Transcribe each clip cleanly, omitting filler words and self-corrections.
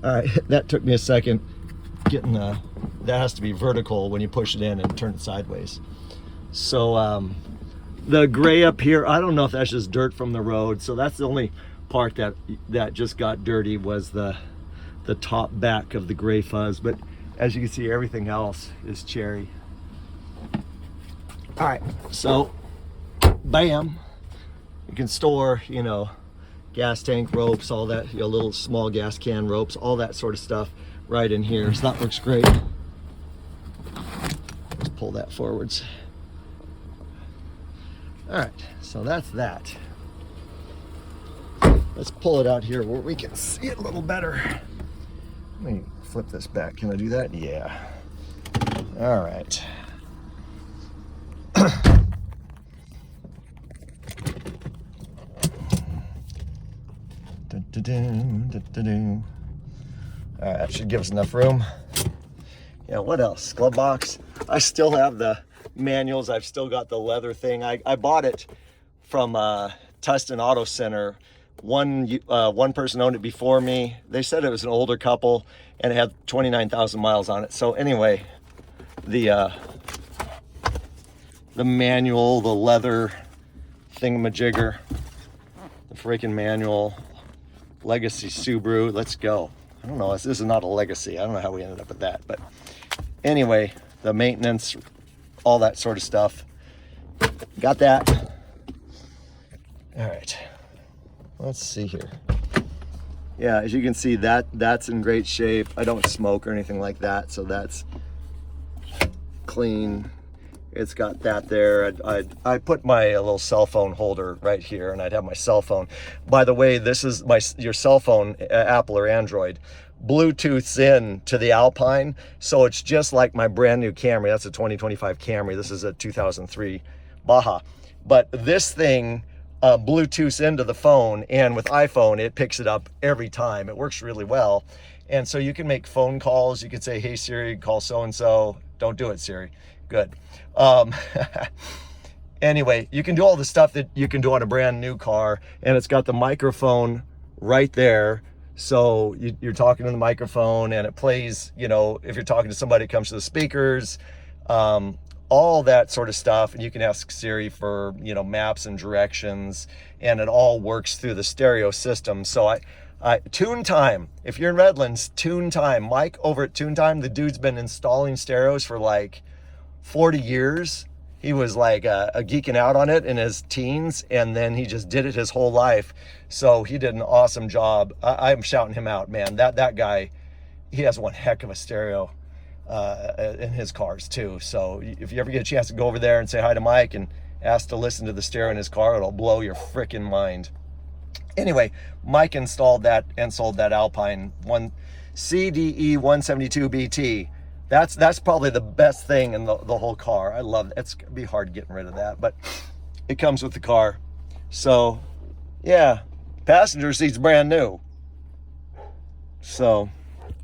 All right, that took me a second getting that has to be vertical when you push it in and turn it sideways. So the gray up here, I don't know if that's just dirt from the road. So that's the only part that just got dirty was the top back of the gray fuzz. But as you can see, everything else is cherry. All right, so bam, you can store, you know, gas tank ropes, all that, you know, little small gas can ropes, all that sort of stuff right in here. So that works great. Let's pull that forwards. All right, so that's that. Let's pull it out here where we can see it a little better. Let me flip this back. Can I do that? Yeah. All right. All right, that should give us enough room. Yeah, what else? Glove box. I still have the manuals. I've still got the leather thing. I bought it from Tustin Auto Center. One person owned it before me. They said it was an older couple and it had 29,000 miles on it. So anyway, the manual, the leather thingamajigger, the freaking manual, Legacy Subaru, let's go. I don't know, this is not a Legacy. I don't know how we ended up with that, but anyway, the maintenance, all that sort of stuff. Got that. All right, let's see here. Yeah, as you can see, that's in great shape. I don't smoke or anything like that, so that's clean. It's got that there. I put my little cell phone holder right here, and I'd have my cell phone. By the way, this is your cell phone, Apple or Android. Bluetooth's in to the Alpine, so it's just like my brand new Camry. That's a 2025 Camry. This is a 2003 Baja. But this thing, Bluetooth's into the phone, and with iPhone, it picks it up every time. It works really well. And so you can make phone calls. You can say, hey, Siri, call so-and-so. Don't do it, Siri. Good. Anyway, you can do all the stuff that you can do on a brand new car, and it's got the microphone right there. So you're talking to the microphone and it plays, you know, if you're talking to somebody, it comes to the speakers, all that sort of stuff. And you can ask Siri for, you know, maps and directions, and it all works through the stereo system. So Tune Time, if you're in Redlands, Tune Time, Mike over at Tune Time, the dude's been installing stereos for like 40 years. He was like a geeking out on it in his teens, and then he just did it his whole life. So he did an awesome job. I'm shouting him out, man. That guy, he has one heck of a stereo in his cars too. So if you ever get a chance to go over there and say hi to Mike and ask to listen to the stereo in his car, it'll blow your freaking mind. Anyway, Mike installed that and sold that Alpine CDE 172 BT. That's probably the best thing in the whole car. I love it. It's gonna be hard getting rid of that, but it comes with the car. So yeah, passenger seat's brand new. So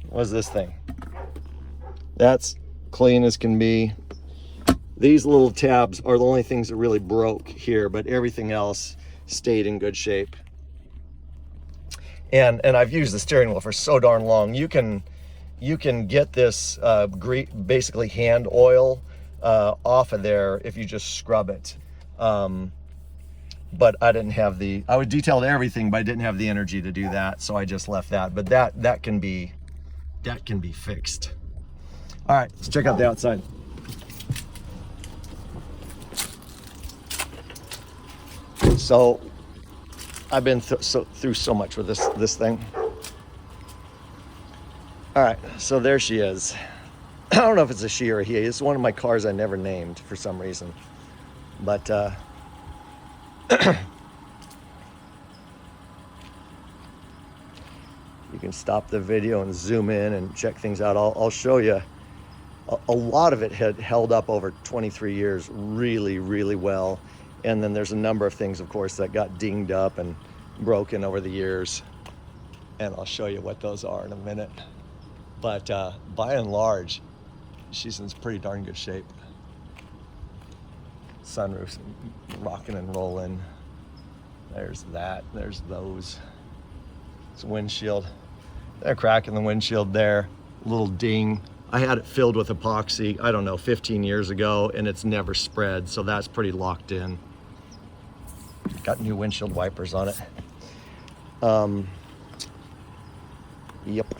what's this thing? That's clean as can be. These little tabs are the only things that really broke here, but everything else stayed in good shape. And I've used the steering wheel for so darn long. You can get this basically hand oil off of there if you just scrub it. But I didn't have I would detail everything, but I didn't have the energy to do that, so I just left that. But that can be fixed. All right, let's check out the outside. So I've been through so much with this thing. All right, so there she is. I don't know if it's a she or a he. It's one of my cars I never named for some reason. But you can stop the video and zoom in and check things out. I'll show you. A lot of it had held up over 23 years really, really well. And then there's a number of things, of course, that got dinged up and broken over the years. And I'll show you what those are in a minute. But by and large, she's in pretty darn good shape. Sunroof's rocking and rolling. There's that, there's those. It's windshield. a crack in the windshield there, little ding. I had it filled with epoxy, I don't know, 15 years ago, and it's never spread, so that's pretty locked in. Got new windshield wipers on it. Yep.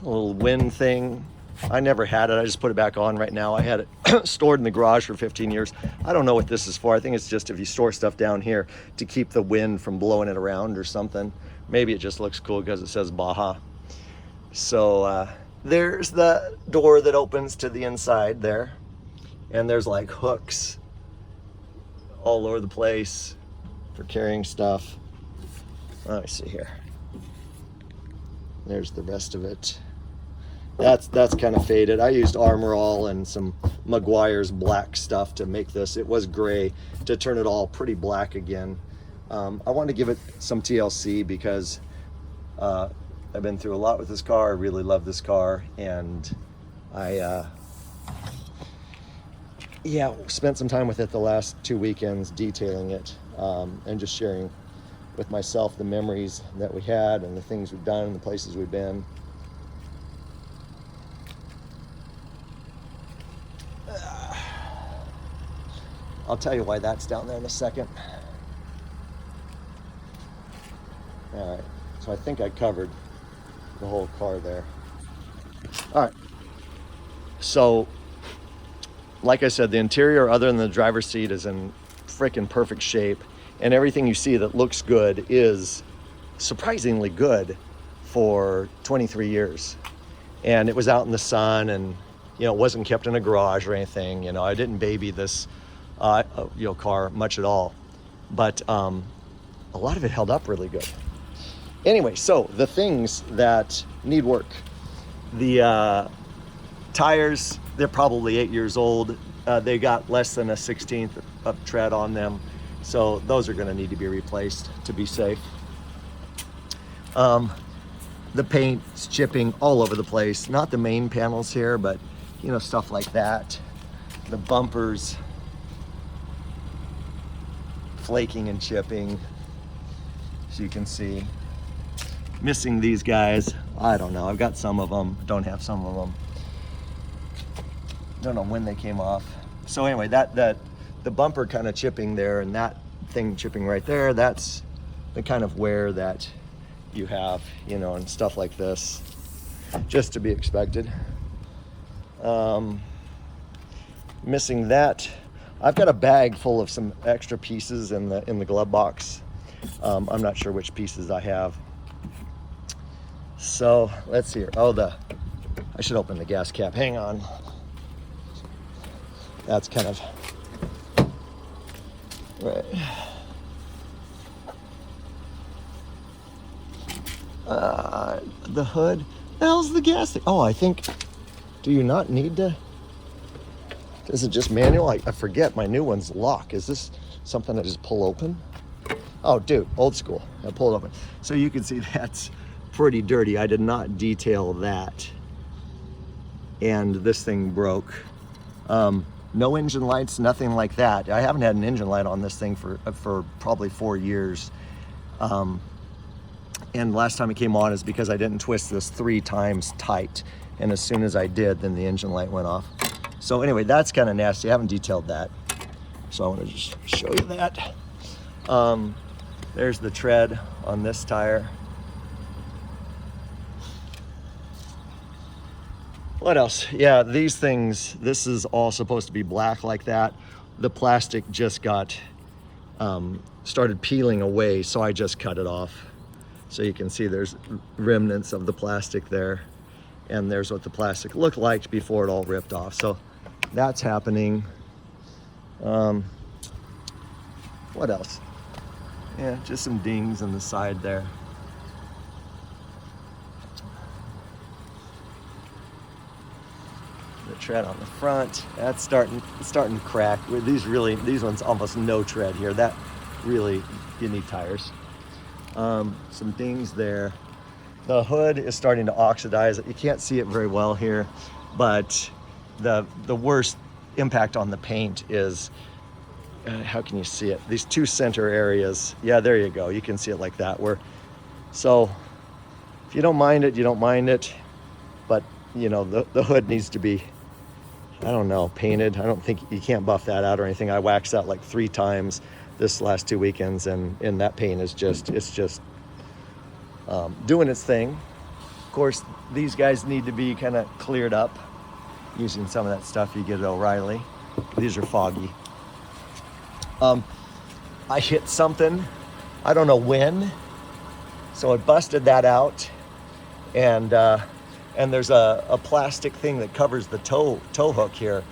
A little wind thing. I never had it. I just put it back on right now. I had it stored in the garage for 15 years. I don't know what this is for. I think it's just if you store stuff down here to keep the wind from blowing it around or something. Maybe it just looks cool because it says Baja. So there's the door that opens to the inside there. And there's like hooks all over the place for carrying stuff. Let me see here. There's the rest of it. That's kind of faded. I used Armor All and some Meguiar's black stuff to make this. It was gray to turn it all pretty black again. I want to give it some TLC because I've been through a lot with this car. I really love this car, and I spent some time with it the last 2 weekends detailing it, and just sharing with myself the memories that we had and the things we've done and the places we've been. I'll tell you why that's down there in a second. All right, so I think I covered the whole car there. All right, so like I said, the interior other than the driver's seat is in freaking perfect shape, and everything you see that looks good is surprisingly good for 23 years. And it was out in the sun, and it wasn't kept in a garage or anything. I didn't baby this car much at all, but a lot of it held up really good. Anyway, so the things that need work. The tires, they're probably 8 years old. They got less than a 16th of tread on them, so those are going to need to be replaced to be safe. The paint's chipping all over the place, not the main panels here, but stuff like that. The bumpers flaking and chipping, so you can see. Missing these guys, I don't know. I've got some of them, don't have some of them. Don't know when they came off. So anyway, the bumper kind of chipping there, and that thing chipping right there, that's the kind of wear that you have, and stuff like this, just to be expected. Missing that. I've got a bag full of some extra pieces in the glove box. I'm not sure which pieces I have. So let's see here. I should open the gas cap. Hang on. That's kind of right. The hood. The hell's the gas thing? Oh, I think. Do you not need to? Is it just manual? I forget. My new one's lock. Is this something I just pull open? Oh, dude, old school. I pull it open. So you can see that's pretty dirty. I did not detail that. And this thing broke. No engine lights, nothing like that. I haven't had an engine light on this thing for probably 4 years. And last time it came on is because I didn't twist this 3 times tight. And as soon as I did, then the engine light went off. So anyway, that's kind of nasty. I haven't detailed that. So I want to just show you that. There's the tread on this tire. What else? Yeah, these things, this is all supposed to be black like that. The plastic just got, started peeling away, so I just cut it off. So you can see there's remnants of the plastic there. And there's what the plastic looked like before it all ripped off. So that's happening. What else? Yeah, just some dings on the side there. The tread on the front, that's starting to crack. These ones almost no tread here. That really, you need tires. Some dings there. The hood is starting to oxidize. You can't see it very well here, but the worst impact on the paint is, how can you see it? These 2 center areas. Yeah, there you go. You can see it like that, where So if you don't mind it, you don't mind it. But, you know, the hood needs to be, I don't know, painted. I don't think you can't buff that out or anything. I waxed that like 3 times this last 2 weekends, and that paint is just, it's just doing its thing. Of course, these guys need to be kind of cleared up using some of that stuff you get at O'Reilly. These are foggy. I hit something, I don't know when, so I busted that out, and there's a plastic thing that covers the tow hook here,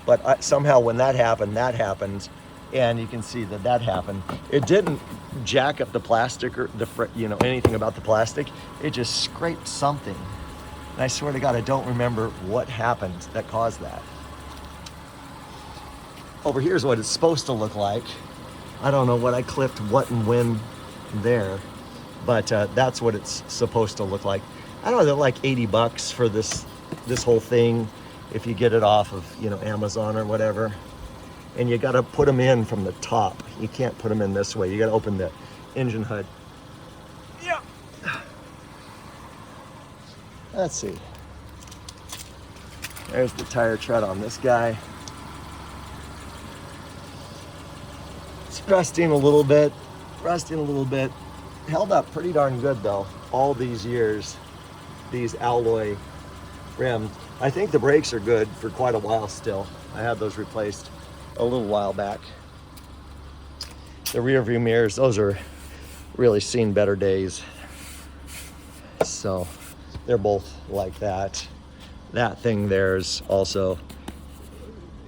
but somehow when that happened, and you can see that happened. It didn't jack up the plastic or anything about the plastic. It just scraped something, and I swear to God, I don't remember what happened that caused that. Over here is what it's supposed to look like. I don't know what I clipped, what and when there, but that's what it's supposed to look like. I don't know, they're like $80 for this whole thing if you get it off of, you know, Amazon or whatever. And you got to put them in from the top. You can't put them in this way. You got to open the engine hood. Yeah. Let's see. There's the tire tread on this guy. It's rusting a little bit. Held up pretty darn good though, all these years. These alloy rims. I think the brakes are good for quite a while still. I had those replaced a little while back. The rear view mirrors, those are really seen better days. So they're both like that. That thing there's also,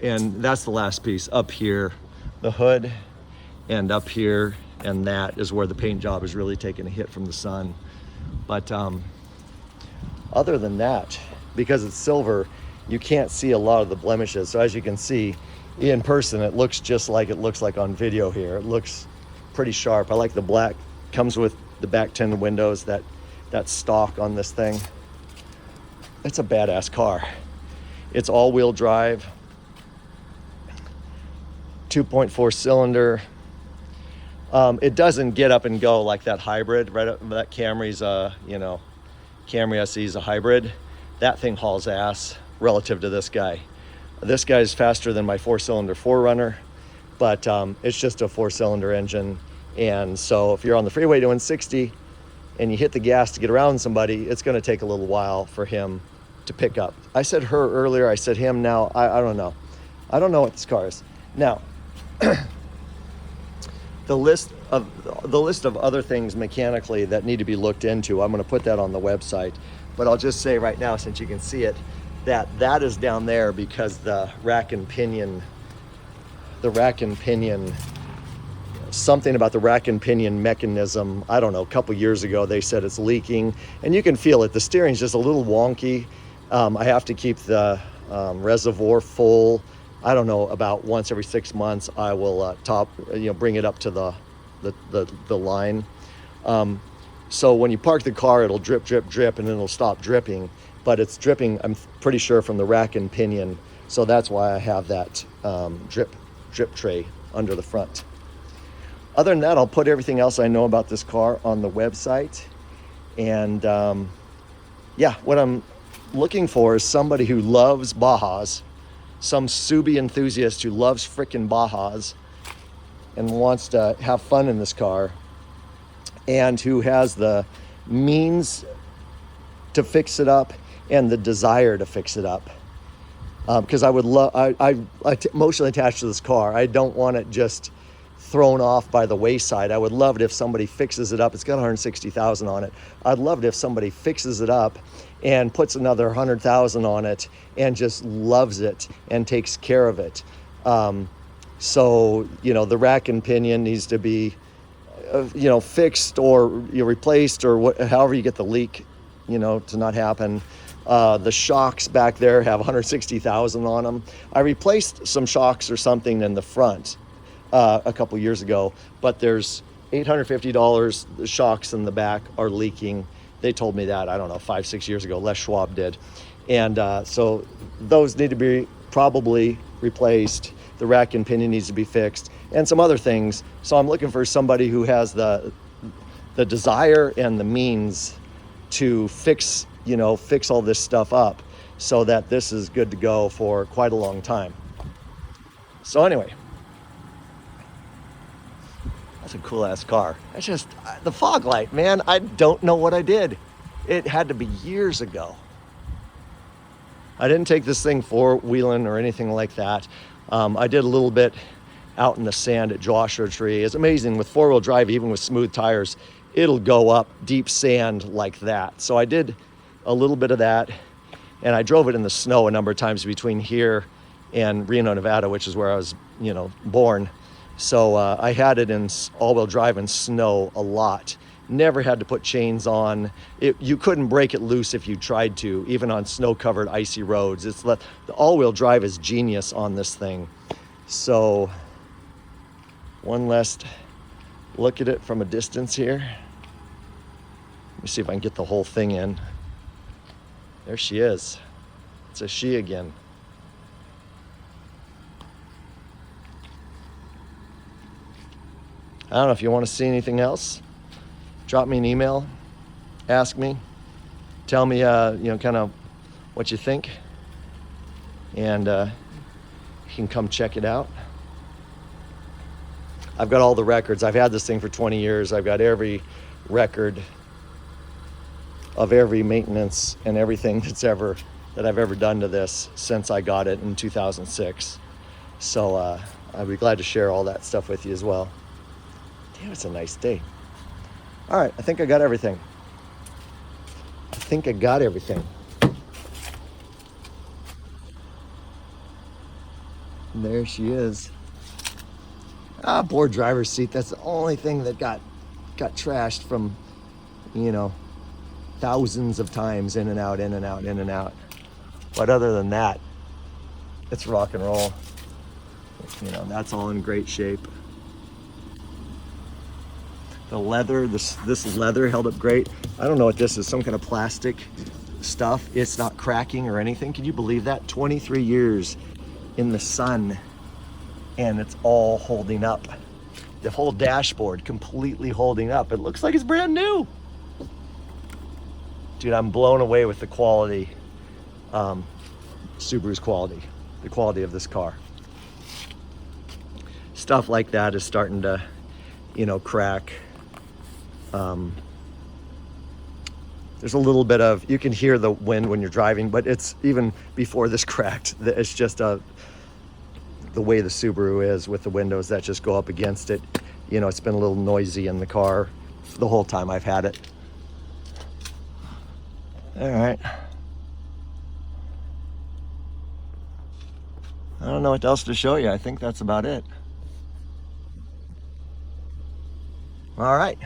and that's the last piece up here, the hood, and up here, and that is where the paint job is really taking a hit from the sun. But other than that, because it's silver, you can't see a lot of the blemishes. So as you can see in person, it looks just like it looks like on video here. It looks pretty sharp. I like the black, comes with the back tinted windows, that stock on this thing. It's a badass car. It's all-wheel drive, 2.4 cylinder. It doesn't get up and go like that hybrid, right? That Camry's Camry SE is a hybrid. That thing hauls ass relative to this guy. This guy's faster than my 4-cylinder 4Runner, but it's just a 4-cylinder engine. And so if you're on the freeway doing 60 and you hit the gas to get around somebody, it's going to take a little while for him to pick up. I said her earlier, I said him now. I don't know. I don't know what this car is. Now, the list of other things mechanically that need to be looked into, I'm going to put that on the website. But I'll just say right now, since you can see it, that is down there because the rack and pinion, something about the rack and pinion mechanism, I don't know, a couple years ago they said it's leaking, and you can feel it. The steering's just a little wonky. I have to keep the reservoir full. I don't know, about once every 6 months I will bring it up to the line. So when you park the car, it'll drip, drip, drip, and then it'll stop dripping. But it's dripping, I'm pretty sure, from the rack and pinion. So that's why I have that drip tray under the front. Other than that, I'll put everything else I know about this car on the website. And what I'm looking for is somebody who loves Bajas, some Subi enthusiast who loves frickin' Bajas and wants to have fun in this car, and who has the means to fix it up and the desire to fix it up. Because I would love, I'm emotionally attached to this car. I don't want it just thrown off by the wayside. I would love it if somebody fixes it up. It's got 160,000 on it. I'd love it if somebody fixes it up and puts another 100,000 on it and just loves it and takes care of it. So, the rack and pinion needs to be, fixed or replaced, or however you get the leak, to not happen. The shocks back there have 160,000 on them. I replaced some shocks or something in the front a couple years ago, but there's $850. The shocks in the back are leaking. They told me that, I don't know, 5-6 years ago. Les Schwab did. And so those need to be probably replaced. The rack and pinion needs to be fixed, and some other things. So I'm looking for somebody who has the the desire and the means to fix, fix all this stuff up so that this is good to go for quite a long time. So anyway, that's a cool ass car. That's just the fog light, man. I don't know what I did. It had to be years ago. I didn't take this thing four-wheeling or anything like that. I did a little bit out in the sand at Joshua Tree. It's amazing with four-wheel drive, even with smooth tires, it'll go up deep sand like that. So I did a little bit of that, and I drove it in the snow a number of times between here and Reno, Nevada, which is where I was, born. So I had it in all-wheel drive and snow a lot. Never had to put chains on. You couldn't break it loose if you tried to, even on snow-covered icy roads. The all-wheel drive is genius on this thing. So one last look at it from a distance here. Let me see if I can get the whole thing in. There she is. It's a she again. I don't know if you want to see anything else. Drop me an email, ask me, tell me, kind of what you think, and you can come check it out. I've got all the records. I've had this thing for 20 years. I've got every record of every maintenance and everything that I've ever done to this since I got it in 2006. So I'd be glad to share all that stuff with you as well. Damn, it's a nice day. All right, I think I got everything. And there she is. Poor driver's seat. That's the only thing that got trashed from, thousands of times in and out. But other than that, it's rock and roll. That's all in great shape. The leather, this leather held up great. I don't know what this is, some kind of plastic stuff. It's not cracking or anything. Can you believe that? 23 years in the sun and it's all holding up. The whole dashboard completely holding up. It looks like it's brand new. Dude, I'm blown away with the quality, Subaru's quality, the quality of this car. Stuff like that is starting to, crack. There's a little bit of, you can hear the wind when you're driving, but it's even before this cracked. It's just the way the Subaru is with the windows that just go up against it. It's been a little noisy in the car the whole time I've had it. All right. I don't know what else to show you. I think that's about it. All right.